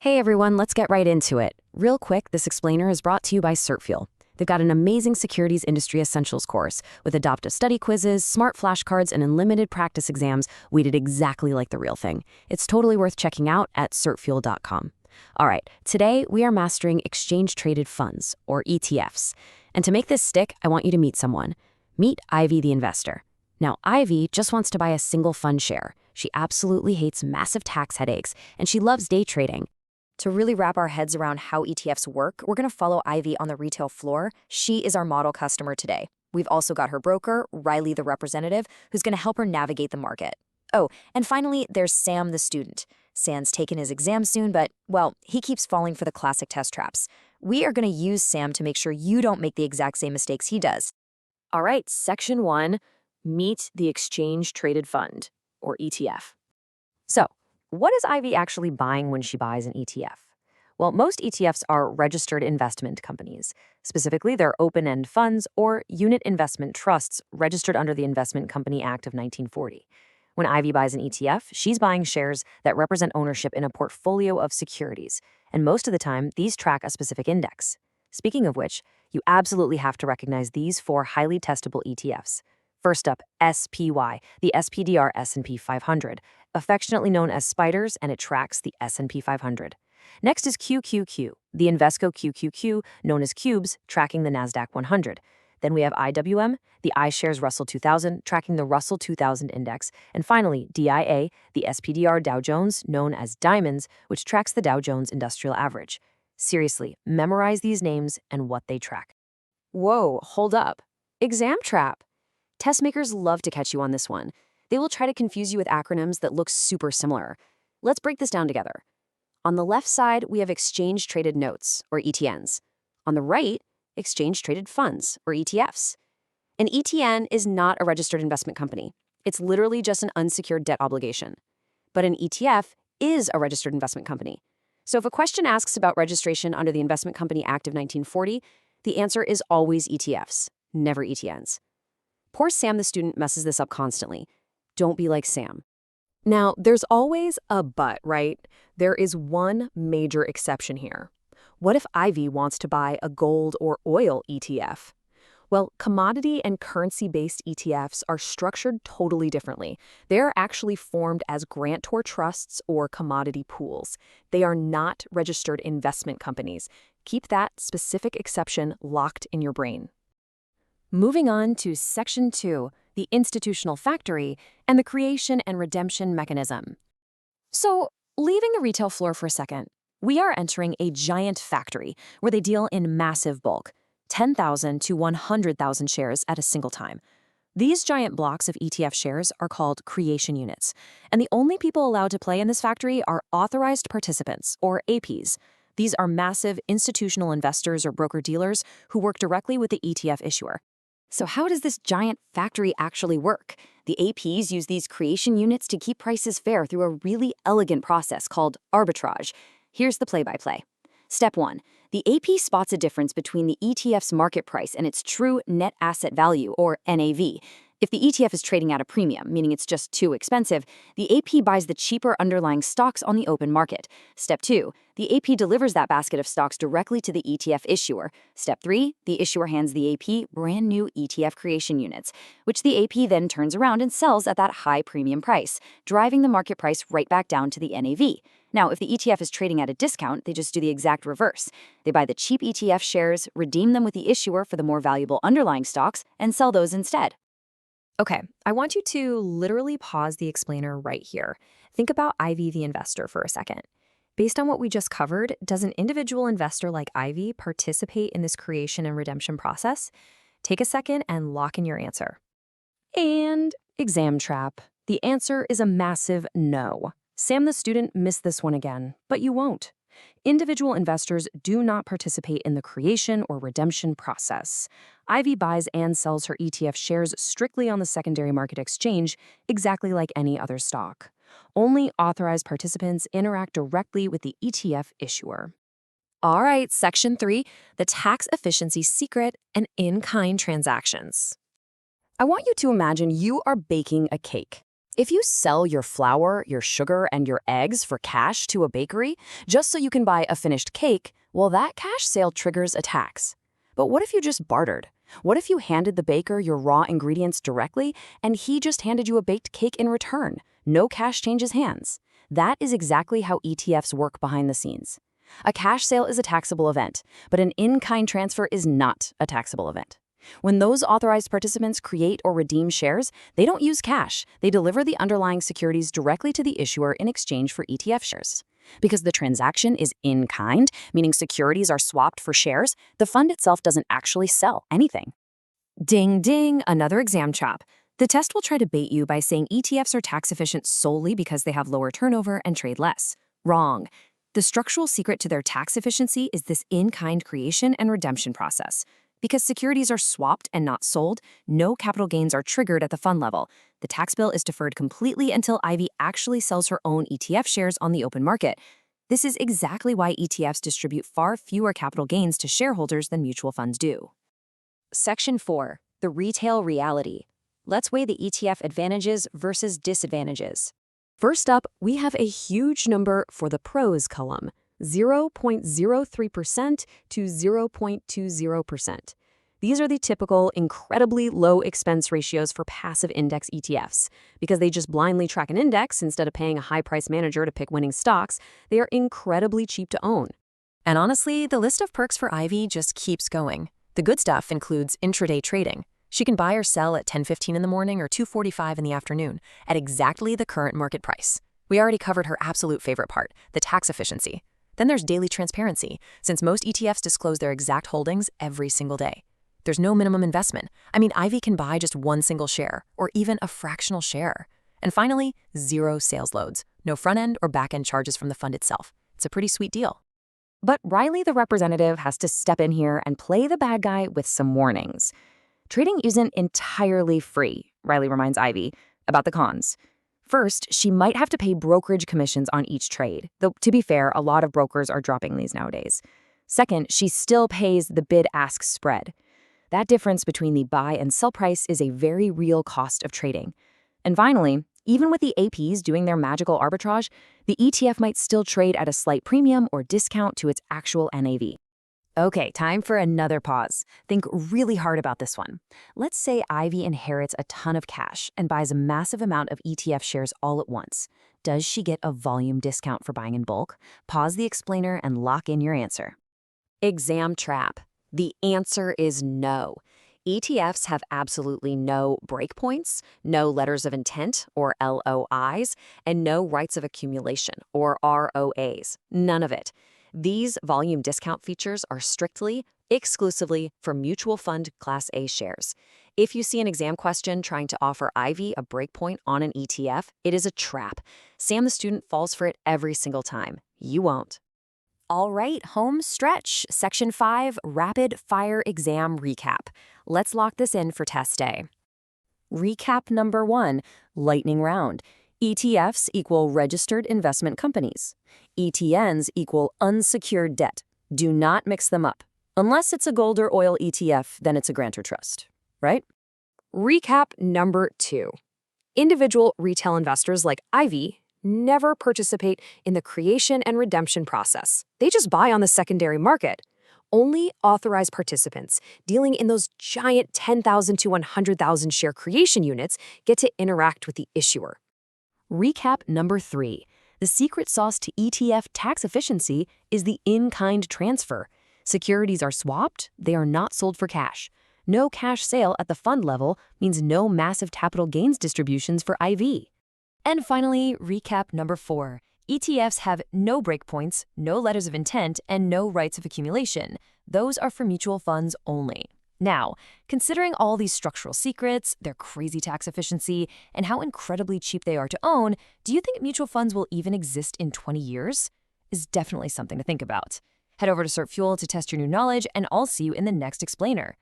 Hey everyone, let's get right into it. Real quick, this explainer is brought to you by CertFuel. They've got an amazing securities industry essentials course with adaptive study quizzes, smart flashcards, and unlimited practice exams weighted exactly like the real thing. It's totally worth checking out at certfuel.com. All right, today we are mastering exchange-traded funds, or ETFs. And to make this stick, I want you to meet someone. Meet Ivy the investor. Now, Ivy just wants to buy a single fund share. She absolutely hates massive tax headaches, and she loves day trading. To really wrap our heads around how ETFs work, we're going to follow Ivy on the retail floor. She is our model customer today. We've also got her broker, Riley the representative, who's going to help her navigate the market. Oh, and finally, there's Sam the student. Sam's taking his exam soon, but, well, he keeps falling for the classic test traps. We are going to use Sam to make sure you don't make the exact same mistakes he does. All right, Section 1, Meet the Exchange-Traded Fund, or ETF. So, what is Ivy actually buying when she buys an ETF? Well, most ETFs are registered investment companies. Specifically, they're open-end funds or unit investment trusts registered under the Investment Company Act of 1940. When Ivy buys an ETF, she's buying shares that represent ownership in a portfolio of securities, and most of the time, these track a specific index. Speaking of which, you absolutely have to recognize these four highly testable ETFs. First up, SPY, the SPDR S&P 500, affectionately known as spiders, and it tracks the S&P 500. Next is QQQ, the Invesco QQQ, known as cubes, tracking the NASDAQ 100. Then we have IWM, the iShares Russell 2000, tracking the Russell 2000 index. And finally, DIA, the SPDR Dow Jones, known as diamonds, which tracks the Dow Jones Industrial Average. Seriously, memorize these names and what they track. Whoa, hold up. Exam trap. Test makers love to catch you on this one. They will try to confuse you with acronyms that look super similar. Let's break this down together. On the left side, we have exchange-traded notes, or ETNs. On the right, exchange-traded funds, or ETFs. An ETN is not a registered investment company. It's literally just an unsecured debt obligation. But an ETF is a registered investment company. So if a question asks about registration under the Investment Company Act of 1940, the answer is always ETFs, never ETNs. Poor Sam the student messes this up constantly. Don't be like Sam. Now, there's always a but, right? There is one major exception here. What if Ivy wants to buy a gold or oil ETF? Well, commodity and currency-based ETFs are structured totally differently. They're actually formed as grantor trusts or commodity pools. They are not registered investment companies. Keep that specific exception locked in your brain. Moving on to Section 2, the institutional factory and the creation and redemption mechanism. So, leaving the retail floor for a second, we are entering a giant factory where they deal in massive bulk, 10,000 to 100,000 shares at a single time. These giant blocks of ETF shares are called creation units, and the only people allowed to play in this factory are authorized participants, or APs. These are massive institutional investors or broker-dealers who work directly with the ETF issuer. So how does this giant factory actually work? The APs use these creation units to keep prices fair through a really elegant process called arbitrage. Here's the play-by-play. Step 1. The AP spots a difference between the ETF's market price and its true net asset value, or NAV. If the ETF is trading at a premium, meaning it's just too expensive, the AP buys the cheaper underlying stocks on the open market. Step 2. The AP delivers that basket of stocks directly to the ETF issuer. Step 3. The issuer hands the AP brand new ETF creation units, which the AP then turns around and sells at that high premium price, driving the market price right back down to the NAV. Now, if the ETF is trading at a discount, they just do the exact reverse. They buy the cheap ETF shares, redeem them with the issuer for the more valuable underlying stocks, and sell those instead. Okay, I want you to literally pause the explainer right here. Think about Ivy the investor for a second. Based on what we just covered, does an individual investor like Ivy participate in this creation and redemption process? Take a second and lock in your answer. And exam trap. The answer is a massive no. Sam the student missed this one again, but you won't. Individual investors do not participate in the creation or redemption process. Ivy buys and sells her ETF shares strictly on the secondary market exchange, exactly like any other stock. Only authorized participants interact directly with the ETF issuer. All right, Section 3, the tax efficiency secret and in-kind transactions. I want you to imagine you are baking a cake. If you sell your flour, your sugar, and your eggs for cash to a bakery just so you can buy a finished cake, well, that cash sale triggers a tax. But what if you just bartered? What if you handed the baker your raw ingredients directly and he just handed you a baked cake in return? No cash changes hands. That is exactly how ETFs work behind the scenes. A cash sale is a taxable event, but an in-kind transfer is not a taxable event. When those authorized participants create or redeem shares, they don't use cash. They deliver the underlying securities directly to the issuer in exchange for ETF shares. Because the transaction is in kind, meaning securities are swapped for shares, the fund itself doesn't actually sell anything. Ding ding, another exam trap. The test will try to bait you by saying ETFs are tax efficient solely because they have lower turnover and trade less. Wrong. The structural secret to their tax efficiency is this in-kind creation and redemption process. Because securities are swapped and not sold, no capital gains are triggered at the fund level. The tax bill is deferred completely until Ivy actually sells her own ETF shares on the open market. This is exactly why ETFs distribute far fewer capital gains to shareholders than mutual funds do. Section 4. The retail reality. Let's weigh the ETF advantages versus disadvantages. First up, we have a huge number for the pros column, 0.03% to 0.20%. These are the typical, incredibly low expense ratios for passive index ETFs. Because they just blindly track an index instead of paying a high-price manager to pick winning stocks, they are incredibly cheap to own. And honestly, the list of perks for Ivy just keeps going. The good stuff includes intraday trading. She can buy or sell at 10:15 in the morning or 2:45 in the afternoon at exactly the current market price. We already covered her absolute favorite part, the tax efficiency. Then there's daily transparency, since most ETFs disclose their exact holdings every single day. There's no minimum investment. I mean, Ivy can buy just one single share, or even a fractional share. And finally, zero sales loads. No front-end or back-end charges from the fund itself. It's a pretty sweet deal. But Riley, the representative, has to step in here and play the bad guy with some warnings. Trading isn't entirely free, Riley reminds Ivy about the cons. First, she might have to pay brokerage commissions on each trade, though to be fair, a lot of brokers are dropping these nowadays. Second, she still pays the bid-ask spread. That difference between the buy and sell price is a very real cost of trading. And finally, even with the APs doing their magical arbitrage, the ETF might still trade at a slight premium or discount to its actual NAV. Okay, time for another pause. Think really hard about this one. Let's say Ivy inherits a ton of cash and buys a massive amount of ETF shares all at once. Does she get a volume discount for buying in bulk? Pause the explainer and lock in your answer. Exam trap. The answer is no. ETFs have absolutely no breakpoints, no letters of intent, or LOIs, and no rights of accumulation, or ROAs. None of it. These volume discount features are strictly, exclusively for mutual fund Class A shares. If you see an exam question trying to offer Ivy a breakpoint on an ETF, it is a trap. Sam the student falls for it every single time. You won't. All right, home stretch. Section 5, Rapid Fire Exam Recap. Let's lock this in for test day. Recap number 1, lightning round. ETFs equal registered investment companies. ETNs equal unsecured debt. Do not mix them up. Unless it's a gold or oil ETF, then it's a grantor trust, right? Recap number 2. Individual retail investors like Ivy never participate in the creation and redemption process. They just buy on the secondary market. Only authorized participants dealing in those giant 10,000 to 100,000 share creation units get to interact with the issuer. Recap number 3. The secret sauce to ETF tax efficiency is the in-kind transfer. Securities are swapped, they are not sold for cash. No cash sale at the fund level means no massive capital gains distributions for IV. And finally, recap number 4. ETFs have no breakpoints, no letters of intent, and no rights of accumulation. Those are for mutual funds only. Now, considering all these structural secrets, their crazy tax efficiency, and how incredibly cheap they are to own, do you think mutual funds will even exist in 20 years? Is definitely something to think about. Head over to CertFuel to test your new knowledge, and I'll see you in the next explainer.